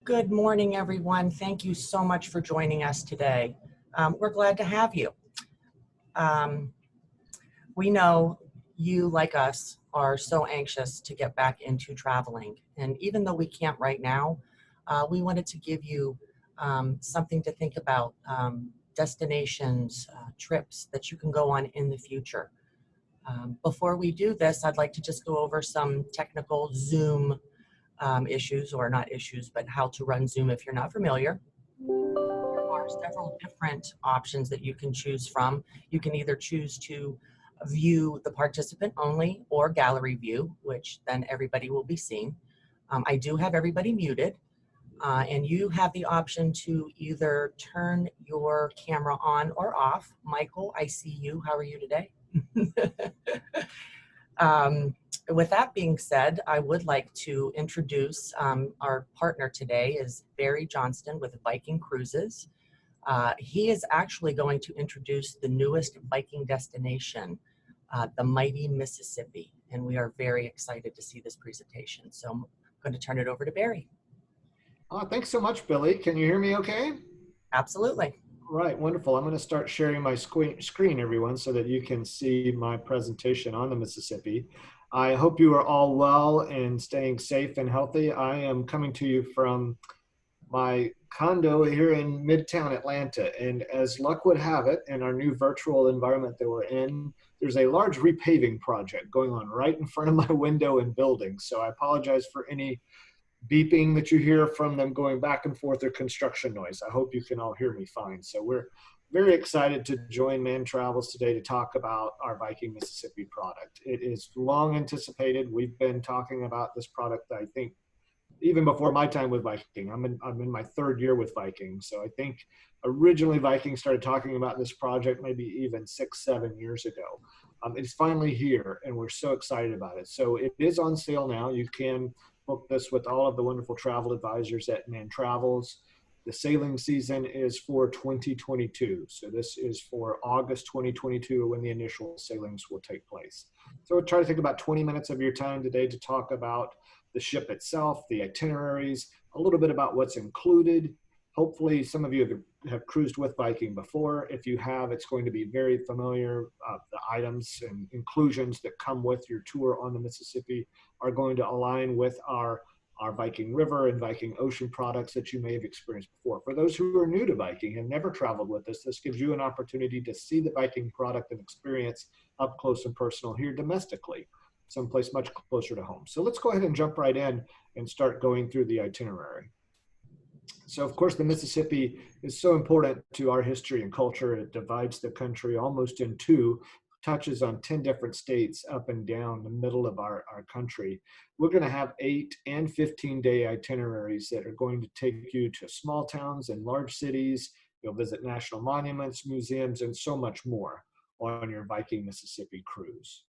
Good morning, everyone. Thank you so much for joining us today. We're glad to have you. Um, we know you, like us, are so anxious to get back into traveling. And even though we can't right now, we wanted to give you something to think about, destinations, trips that you can go on in the future. Before we do this, I'd like to just go over some technical Zoom issues, or not issues, but how to run Zoom if you're not familiar. There are several different options that you can choose from. You can either choose to view the participant only or gallery view, which then everybody will be seen. I do have everybody muted, and you have the option to either turn your camera on or off. Michael, I see you. How are you today? With that being said, I would like to introduce our partner today is Barry Johnston with Viking Cruises. He is actually going to introduce the newest Viking destination, the mighty Mississippi, and we are very excited to see this presentation. So I'm going to turn it over to Barry. Thanks so much, Billy. Can you hear me okay? Absolutely. Right, wonderful. I'm going to start sharing my screen, everyone, so that you can see my presentation on the Mississippi. I hope you are all well and staying safe and healthy. I am coming to you from my condo here in Midtown Atlanta. And as luck would have it, in our new virtual environment that we're in, there's a large repaving project going on right in front of my window and building. So I apologize for any beeping that you hear from them going back and forth or construction noise. I hope you can all hear me fine. So we're very excited to join Mann Travels today to talk about our Viking Mississippi product. It is long anticipated. We've been talking about this product, I think, even before my time with Viking. I'm in my third year with Viking. So I think originally Viking started talking about this project maybe even 6-7 years ago. It's finally here and we're so excited about it. So it is on sale now. You can book this with all of the wonderful travel advisors at Mann Travels. The sailing season is for 2022. So this is for August 2022 when the initial sailings will take place. So we'll try to take about 20 minutes of your time today to talk about the ship itself, the itineraries, a little bit about what's included. Hopefully some of you have cruised with Viking before. If you have, it's going to be very familiar. The items and inclusions that come with your tour on the Mississippi are going to align with our Viking River and Viking Ocean products that you may have experienced before. For those who are new to Viking and never traveled with us, this gives you an opportunity to see the Viking product and experience up close and personal here domestically, someplace much closer to home. So let's go ahead and jump right in and start going through the itinerary. So of course, the Mississippi is so important to our history and culture. It divides the country almost in two, touches on 10 different states up and down the middle of our country. We're going to have 8 and 15-day itineraries that are going to take you to small towns and large cities. You'll visit national monuments, museums, and so much more on your Viking Mississippi cruise.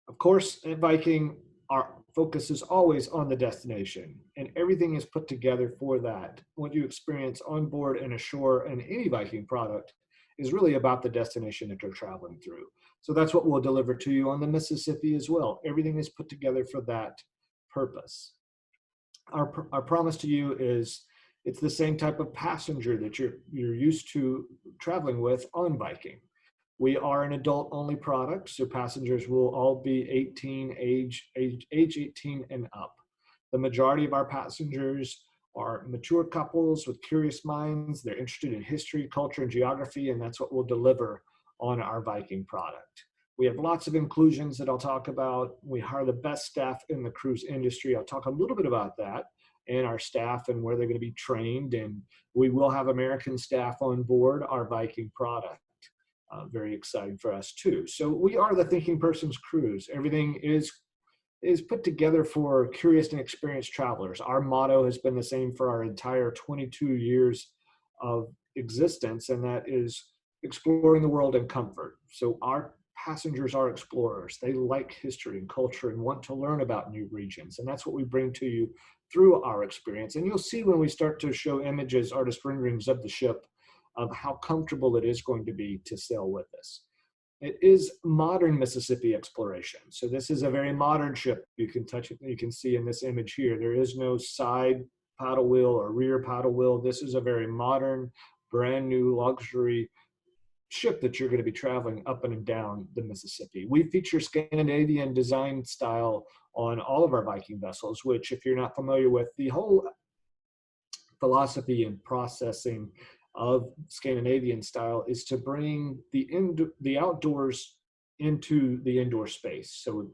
Of course, at Viking, our focus is always on the destination, and everything is put together for that. What you experience on board and ashore and any Viking product is really about the destination that you're traveling through. So that's what we'll deliver to you on the Mississippi as well. Everything is put together for that purpose. Our promise to you is it's the same type of passenger that you're used to traveling with on Viking. We are an adult-only product, so passengers will all be age 18 and up. The majority of our passengers are mature couples with curious minds. They're interested in history, culture, and geography, and that's what we'll deliver on our Viking product. We have lots of inclusions that I'll talk about. We hire the best staff in the cruise industry. I'll talk a little bit about that and our staff and where they're going to be trained, and we will have American staff on board our Viking product. Very exciting for us too. So we are the thinking person's cruise. Everything is put together for curious and experienced travelers. Our motto has been the same for our entire 22 years of existence, and that is exploring the world in comfort. So our passengers are explorers. They like history and culture and want to learn about new regions, and that's what we bring to you through our experience. And you'll see when we start to show images, artist renderings of the ship, of how comfortable it is going to be to sail with us. It is modern Mississippi exploration. So this is a very modern ship. You can touch it, you can see in this image here, there is no side paddle wheel or rear paddle wheel. This is a very modern, brand new luxury ship that you're going to be traveling up and down the Mississippi. We feature Scandinavian design style on all of our Viking vessels, which, if you're not familiar with, the whole philosophy and processing of Scandinavian style is to bring the outdoors into the indoor space. So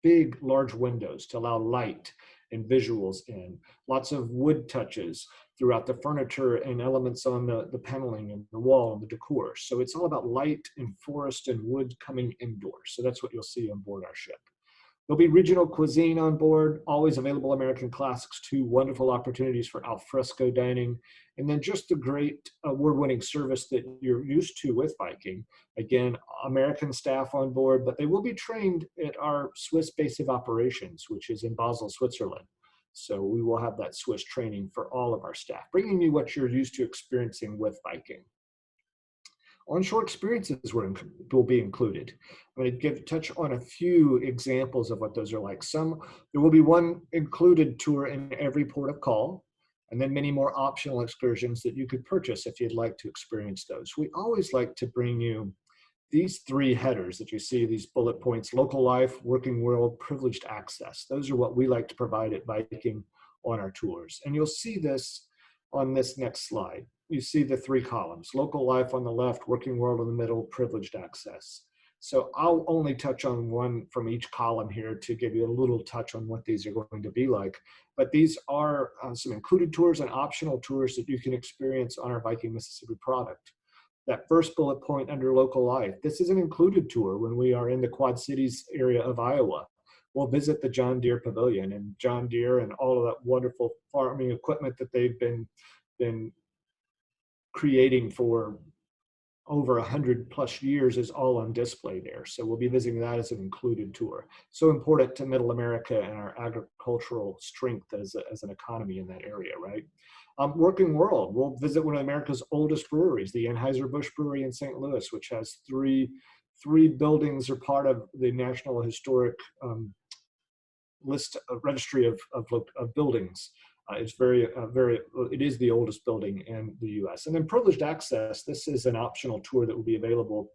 big, large windows to allow light and visuals in, lots of wood touches throughout the furniture and elements on the paneling and the wall and the decor. So it's all about light and forest and wood coming indoors. So that's what you'll see on board our ship. There'll be regional cuisine on board, always available American classics too, wonderful opportunities for al fresco dining, and then just the great award-winning service that you're used to with Viking. Again, American staff on board, but they will be trained at our Swiss base of operations, which is in Basel, Switzerland. So we will have that Swiss training for all of our staff, bringing you what you're used to experiencing with Viking. Onshore experiences will be included. I'm going to touch on a few examples of what those are like. There will be one included tour in every port of call, and then many more optional excursions that you could purchase if you'd like to experience those. We always like to bring you these three headers that you see, these bullet points: local life, working world, privileged access. Those are what we like to provide at Viking on our tours. And you'll see this on this next slide. You see the three columns: local life on the left, working world in the middle, privileged access. So I'll only touch on one from each column here to give you a little touch on what these are going to be like. But these are some included tours and optional tours that you can experience on our Viking Mississippi product. That first bullet point under local life, this is an included tour when we are in the Quad Cities area of Iowa. We'll visit the John Deere Pavilion, and John Deere and all of that wonderful farming equipment that they've been creating for over 100+ years is all on display there. So we'll be visiting that as an included tour. So important to Middle America and our agricultural strength as an economy in that area, right? Working world, we'll visit one of America's oldest breweries, the Anheuser-Busch Brewery in St. Louis, which has three buildings are part of the National Historic list registry of buildings. It is the oldest building in the U.S. And then privileged access, this is an optional tour that will be available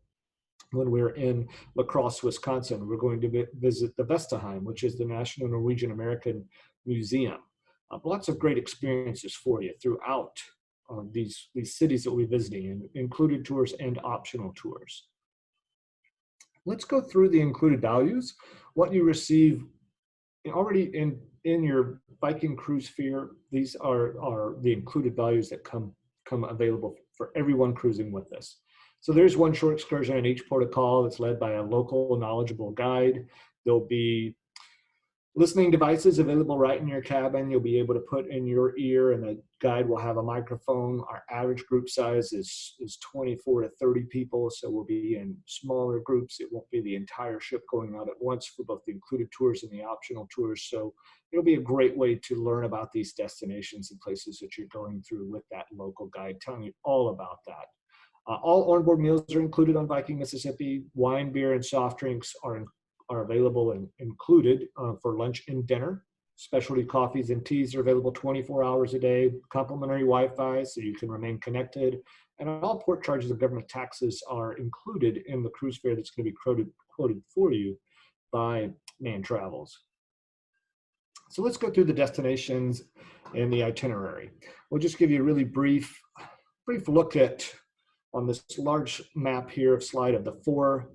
when we're in La Crosse, Wisconsin. We're going to visit the Vestaheim, which is the National Norwegian American Museum. Lots of great experiences for you throughout these cities that we'll be visiting, and included tours and optional tours. Let's go through the included values, what you receive already in your Viking cruise fare. These are the included values that come available for everyone cruising with us. So there's one short excursion in each port of call that's led by a local knowledgeable guide. There'll be listening devices available right in your cabin. You'll be able to put in your ear, and the guide will have a microphone. Our average group size is 24 to 30 people, so we'll be in smaller groups. It won't be the entire ship going out at once for both the included tours and the optional tours. So it'll be a great way to learn about these destinations and places that you're going through with that local guide, telling you all about that. All onboard meals are included on Viking Mississippi. Wine, beer, and soft drinks are available and included for lunch and dinner. Specialty coffees and teas are available 24 hours a day. Complimentary Wi-Fi so you can remain connected. And all port charges and government taxes are included in the cruise fare that's going to be quoted for you by Mann Travels. So let's go through the destinations and the itinerary. We'll just give you a really brief look at on this large map here slide of the four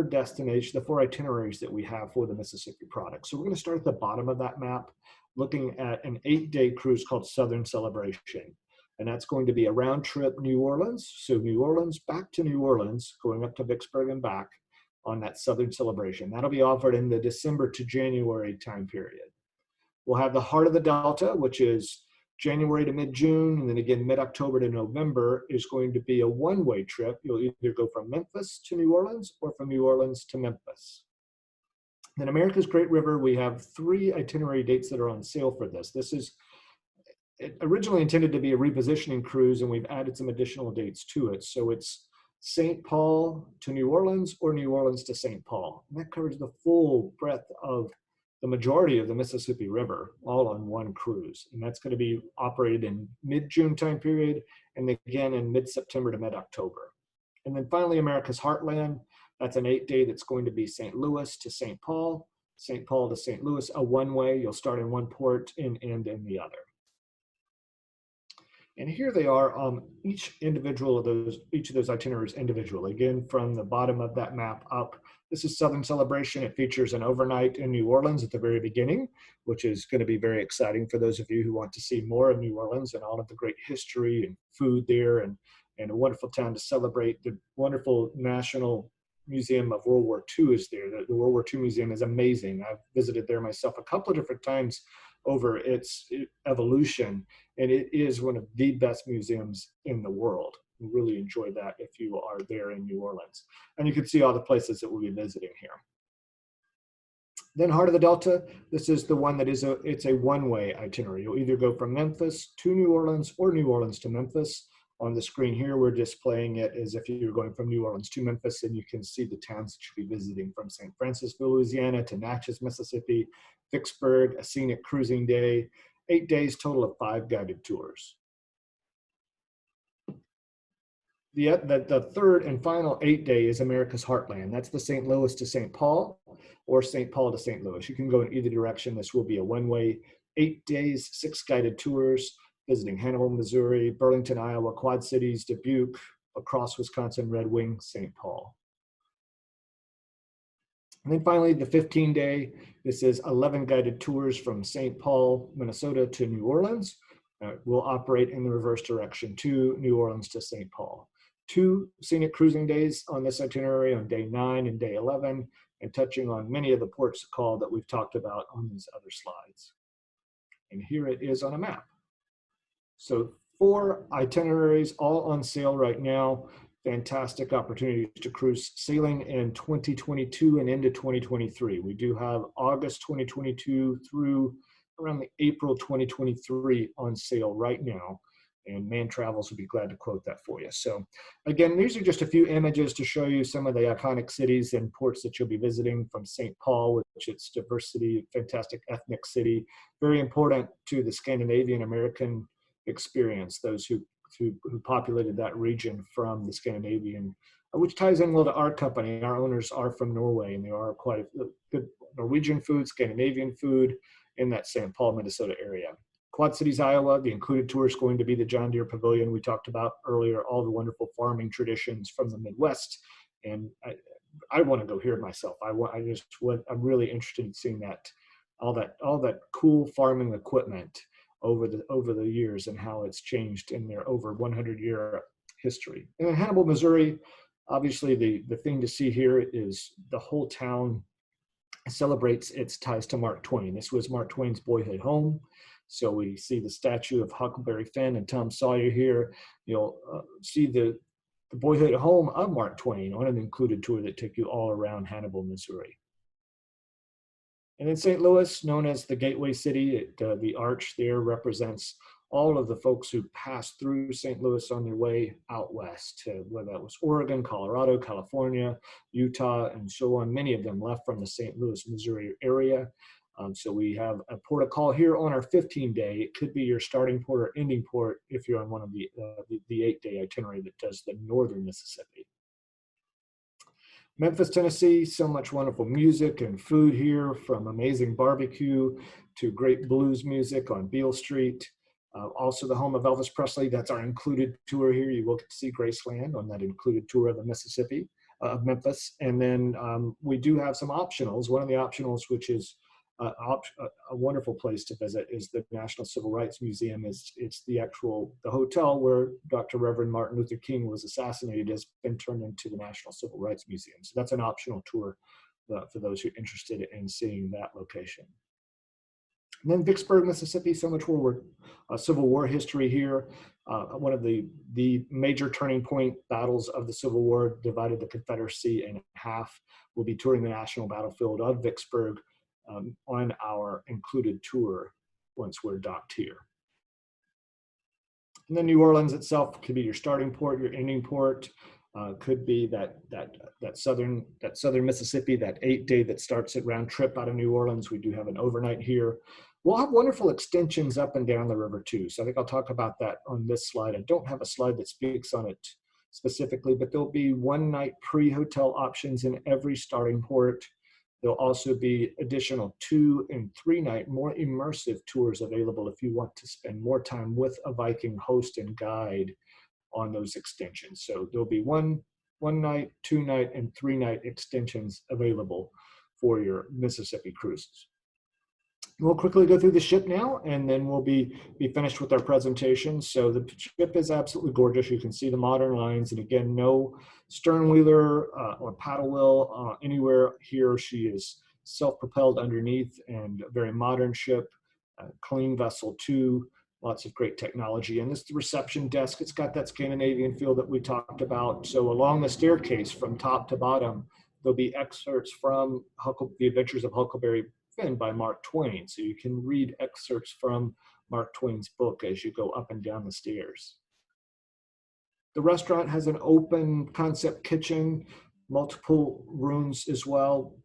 destinations, the four itineraries that we have for the Mississippi product. So we're going to start at the bottom of that map, looking at an 8-day cruise called Southern Celebration. And that's going to be a round trip New Orleans. So New Orleans back to New Orleans, going up to Vicksburg and back on that Southern Celebration. That'll be offered in the December to January time period. We'll have the Heart of the Delta, which is January to mid-June, and then again mid-October to November, is going to be a one-way trip. You'll either go from Memphis to New Orleans or from New Orleans to Memphis. Then America's Great River, we have 3 itinerary dates that are on sale for this. This is originally intended to be a repositioning cruise, and we've added some additional dates to it. So it's St. Paul to New Orleans or New Orleans to St. Paul. And that covers the full breadth of the majority of the Mississippi River all on one cruise. And that's going to be operated in mid-June time period and again in mid-September to mid-October. And then finally, America's Heartland. That's an 8-day that's going to be St. Louis to St. Paul to St. Louis, a one-way. You'll start in one port and end in the other. And here they are, each of those itineraries individually. Again, from the bottom of that map up, this is Southern Celebration. It features an overnight in New Orleans at the very beginning, which is going to be very exciting for those of you who want to see more of New Orleans and all of the great history and food there, and a wonderful town to celebrate. The wonderful National Museum of World War II is there. The World War II Museum is amazing. I've visited there myself a couple of different times over its evolution, and it is one of the best museums in the world. You really enjoy that if you are there in New Orleans. And you can see all the places that we'll be visiting here. Then Heart of the Delta, this is the one that it's a one-way itinerary. You'll either go from Memphis to New Orleans or New Orleans to Memphis. On the screen here, we're displaying it as if you're going from New Orleans to Memphis, and you can see the towns that you'll be visiting, from St. Francisville, Louisiana to Natchez, Mississippi, Vicksburg, a scenic cruising day, 8 days, total of 5 guided tours. The third and final 8-day is America's Heartland. That's the St. Louis to St. Paul or St. Paul to St. Louis. You can go in either direction. This will be a one-way, 8 days, 6 guided tours, visiting Hannibal, Missouri, Burlington, Iowa, Quad Cities, Dubuque, across Wisconsin, Red Wing, St. Paul. And then finally, the 15-day, this is 11 guided tours from St. Paul, Minnesota to New Orleans. We'll operate in the reverse direction to New Orleans to St. Paul. 2 scenic cruising days on this itinerary on day 9 and day 11, and touching on many of the ports of call that we've talked about on these other slides. And here it is on a map. So 4 itineraries all on sale right now. Fantastic opportunities to cruise sailing in 2022 and into 2023. We do have August 2022 through around the April 2023 on sale right now. And Mann Travels would be glad to quote that for you. So again, these are just a few images to show you some of the iconic cities and ports that you'll be visiting, from St. Paul, which its diversity, fantastic ethnic city, very important to the Scandinavian American experience, those who populated that region from the Scandinavian, which ties in well to our company. Our owners are from Norway, and they are quite a good Norwegian food, Scandinavian food in that St. Paul, Minnesota area. Quad Cities, Iowa, the included tour is going to be the John Deere Pavilion we talked about earlier, all the wonderful farming traditions from the Midwest. And I want to go here myself. I'm really interested in seeing that, all that cool farming equipment over the years and how it's changed in their over 100-year history. And in Hannibal, Missouri, obviously the thing to see here is the whole town celebrates its ties to Mark Twain. This was Mark Twain's boyhood home. So we see the statue of Huckleberry Finn and Tom Sawyer here. You'll see the boyhood home of Mark Twain on an included tour that took you all around Hannibal, Missouri. And in St. Louis, known as the Gateway City, the arch there represents all of the folks who passed through St. Louis on their way out west, whether that was Oregon, Colorado, California, Utah, and so on. Many of them left from the St. Louis, Missouri area. So we have a port of call here on our 15-day. It could be your starting port or ending port if you're on one of the 8-day itinerary that does the northern Mississippi. Memphis, Tennessee, so much wonderful music and food here, from amazing barbecue to great blues music on Beale Street. Also the home of Elvis Presley. That's our included tour here. You will get to see Graceland on that included tour of the Mississippi, of Memphis. And then we do have some optionals. One of the optionals, which is a wonderful place to visit, is the National Civil Rights Museum. It's the hotel where Dr. Reverend Martin Luther King was assassinated has been turned into the National Civil Rights Museum. So that's an optional tour for those who are interested in seeing that location. And then Vicksburg, Mississippi, so much Civil War history here. One of the major turning point battles of the Civil War divided the Confederacy in half. We'll be touring the national battlefield of Vicksburg on our included tour once we're docked here. And then New Orleans itself could be your starting port, your ending port. Could be that southern Mississippi, that 8-day that starts at round trip out of New Orleans. We do have an overnight here. We'll have wonderful extensions up and down the river too. So I think I'll talk about that on this slide. I don't have a slide that speaks on it specifically, but there'll be one-night pre-hotel options in every starting port. There'll also be additional 2- and 3-night more immersive tours available if you want to spend more time with a Viking host and guide on those extensions. So there'll be one night, 2-night, and 3-night extensions available for your Mississippi cruises. We'll quickly go through the ship now, and then we'll be finished with our presentation. So the ship is absolutely gorgeous. You can see the modern lines, and again, no stern wheeler or paddle wheel anywhere here. She is self-propelled underneath, and a very modern ship, clean vessel too. Lots of great technology. And this is the reception desk. It's got that Scandinavian feel that we talked about. So along the staircase from top to bottom, there'll be excerpts from The Adventures of Huckleberry Finn by Mark Twain. So you can read excerpts from Mark Twain's book as you go up and down the stairs. The restaurant has an open concept kitchen, multiple rooms as well.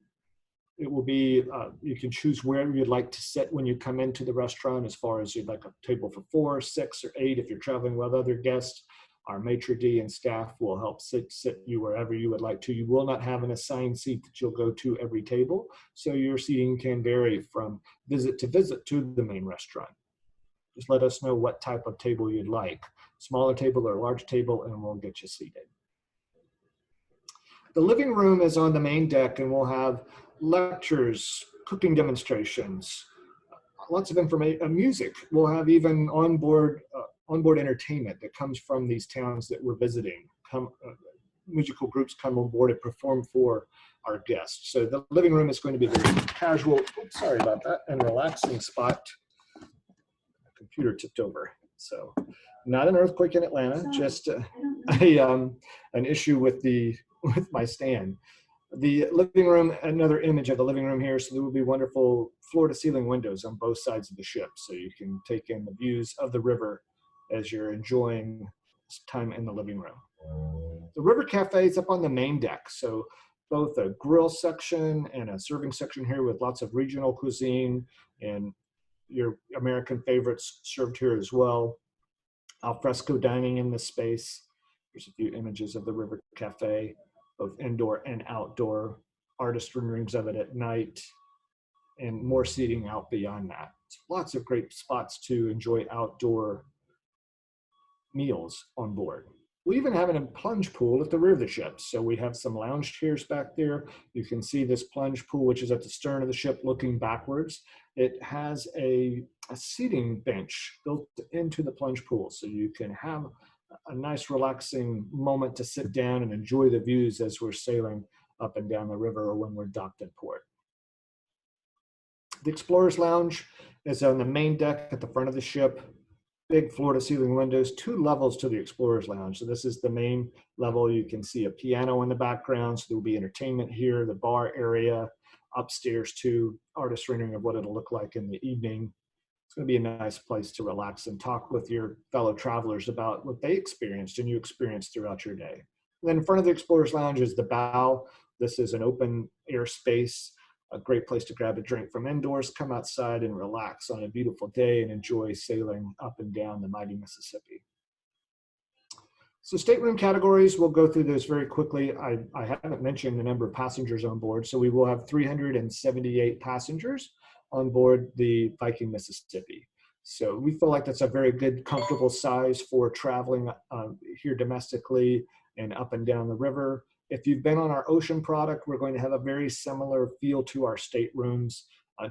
It will be, you can choose where you'd like to sit when you come into the restaurant, as far as you'd like a table for 4, 6, or 8 if you're traveling with other guests. Our maitre d' and staff will help sit you wherever you would like to. You will not have an assigned seat that you'll go to every table, so your seating can vary from visit to visit to the main restaurant. Just let us know what type of table you'd like, smaller table or large table, and we'll get you seated. The living room is on the main deck, and we'll have lectures, cooking demonstrations, lots of information, music. We'll have even onboard entertainment that comes from these towns that we're visiting. Musical groups come on board and perform for our guests. So the living room is going to be a very casual, sorry about that, and relaxing spot. My computer tipped over. So not an earthquake in Atlanta, just an issue with my stand. The living room, another image of the living room here. So there will be wonderful floor-to-ceiling windows on both sides of the ship, so you can take in the views of the river as you're enjoying time in the living room. The river cafe is up on the main deck, so both a grill section and a serving section here with lots of regional cuisine and your American favorites served here as well. Al fresco dining in this space. Here's a few images of the river cafe, both indoor and outdoor, artist renderings of it at night, and more seating out beyond that. Lots of great spots to enjoy outdoor meals on board. We even have a plunge pool at the rear of the ship. So we have some lounge chairs back there. You can see this plunge pool, which is at the stern of the ship looking backwards. It has a seating bench built into the plunge pool. So you can have a nice relaxing moment to sit down and enjoy the views as we're sailing up and down the river or when we're docked in port. The Explorer's Lounge is on the main deck at the front of the ship. Big floor-to-ceiling windows, 2 levels to the Explorer's Lounge. So this is the main level. You can see a piano in the background, so there will be entertainment here, the bar area, upstairs too, artist rendering of what it'll look like in the evening. It's going to be a nice place to relax and talk with your fellow travelers about what they experienced and you experienced throughout your day. And then in front of the Explorer's Lounge is the bow. This is an open air space, a great place to grab a drink from indoors, come outside and relax on a beautiful day and enjoy sailing up and down the mighty Mississippi. So stateroom categories, we'll go through those very quickly. I haven't mentioned the number of passengers on board. So we will have 378 passengers on board the Viking Mississippi. So we feel like that's a very good, comfortable size for traveling here domestically and up and down the river. If you've been on our ocean product, we're going to have a very similar feel to our staterooms.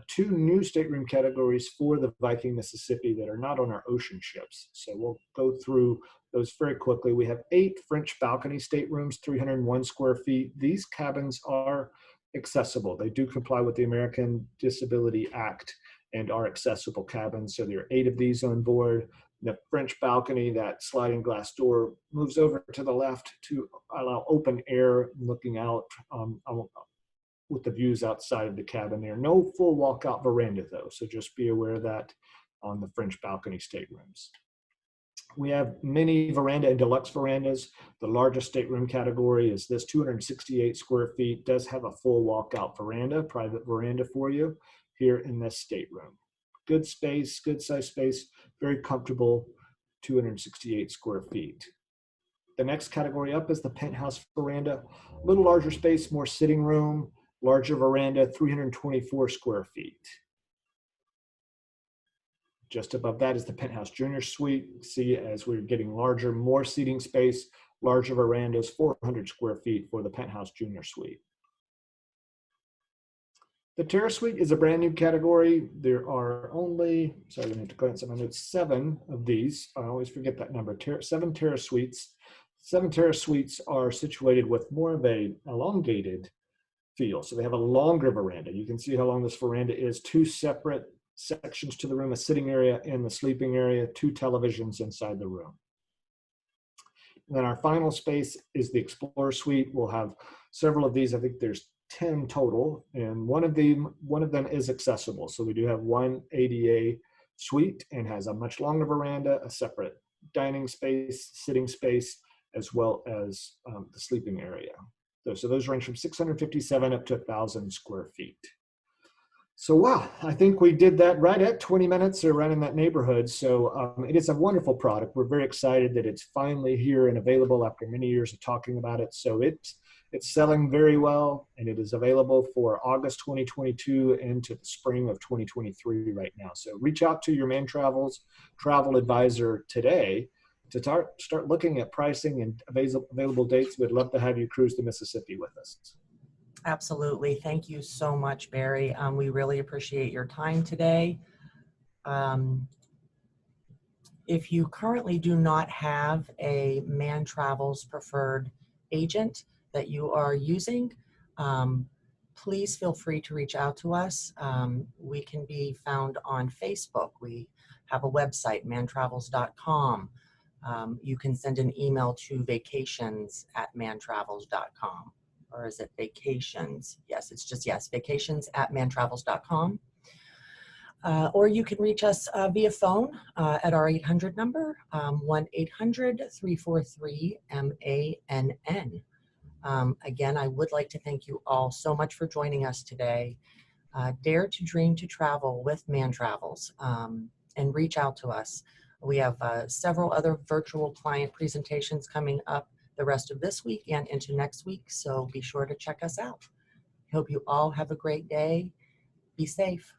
2 new stateroom categories for the Viking Mississippi that are not on our ocean ships. So we'll go through those very quickly. We have 8 French balcony staterooms, 301 square feet. These cabins are accessible. They do comply with the American Disability Act and are accessible cabins. So there are 8 of these on board. The French balcony, that sliding glass door, moves over to the left to allow open air looking out with the views outside of the cabin there. No full walkout veranda though, so just be aware of that on the French balcony staterooms. We have mini veranda and deluxe verandas. The largest stateroom category is this 268 square feet, does have a full walkout veranda, private veranda for you here in this stateroom. Good space, good size space, very comfortable, 268 square feet. The next category up is the penthouse veranda, a little larger space, more sitting room, larger veranda, 324 square feet. Just above that is the penthouse junior suite. See, as we're getting larger, more seating space, larger verandas, 400 square feet for the penthouse junior suite. The terrace suite is a brand new category. There are only, sorry, I need to glance at my notes, 7 of these. I always forget that number, 7 terrace suites. 7 terrace suites are situated with more of a elongated feel. So they have a longer veranda. You can see how long this veranda is, 2 separate sections to the room, a sitting area and the sleeping area, 2 televisions inside the room. And then our final space is the Explorer Suite. We'll have several of these. I think there's 10 total, and one of them is accessible. So we do have one ADA suite and has a much longer veranda, a separate dining space, sitting space, as well as the sleeping area. So those range from 657 up to 1,000 square feet. So wow, I think we did that right at 20 minutes or right in that neighborhood. So it is a wonderful product. We're very excited that it's finally here and available after many years of talking about it. So it's selling very well, and it is available for August 2022 into the spring of 2023 right now. So reach out to your Mann Travels travel advisor today to start looking at pricing and available dates. We'd love to have you cruise the Mississippi with us. Absolutely. Thank you so much, Barry. We really appreciate your time today. If you currently do not have a Mann Travels preferred agent that you are using, please feel free to reach out to us. We can be found on Facebook. We have a website, manntravels.com. You can send an email to vacations@manntravels.com. Or is it vacations? Yes, it's just, yes, vacations@manntravels.com. Or you can reach us via phone at our 800 number, 1-800-343-MANN. Again, I would like to thank you all so much for joining us today. Dare to dream to travel with Mann Travels, and reach out to us. We have several other virtual client presentations coming up the rest of this week and into next week, so be sure to check us out. Hope you all have a great day. Be safe.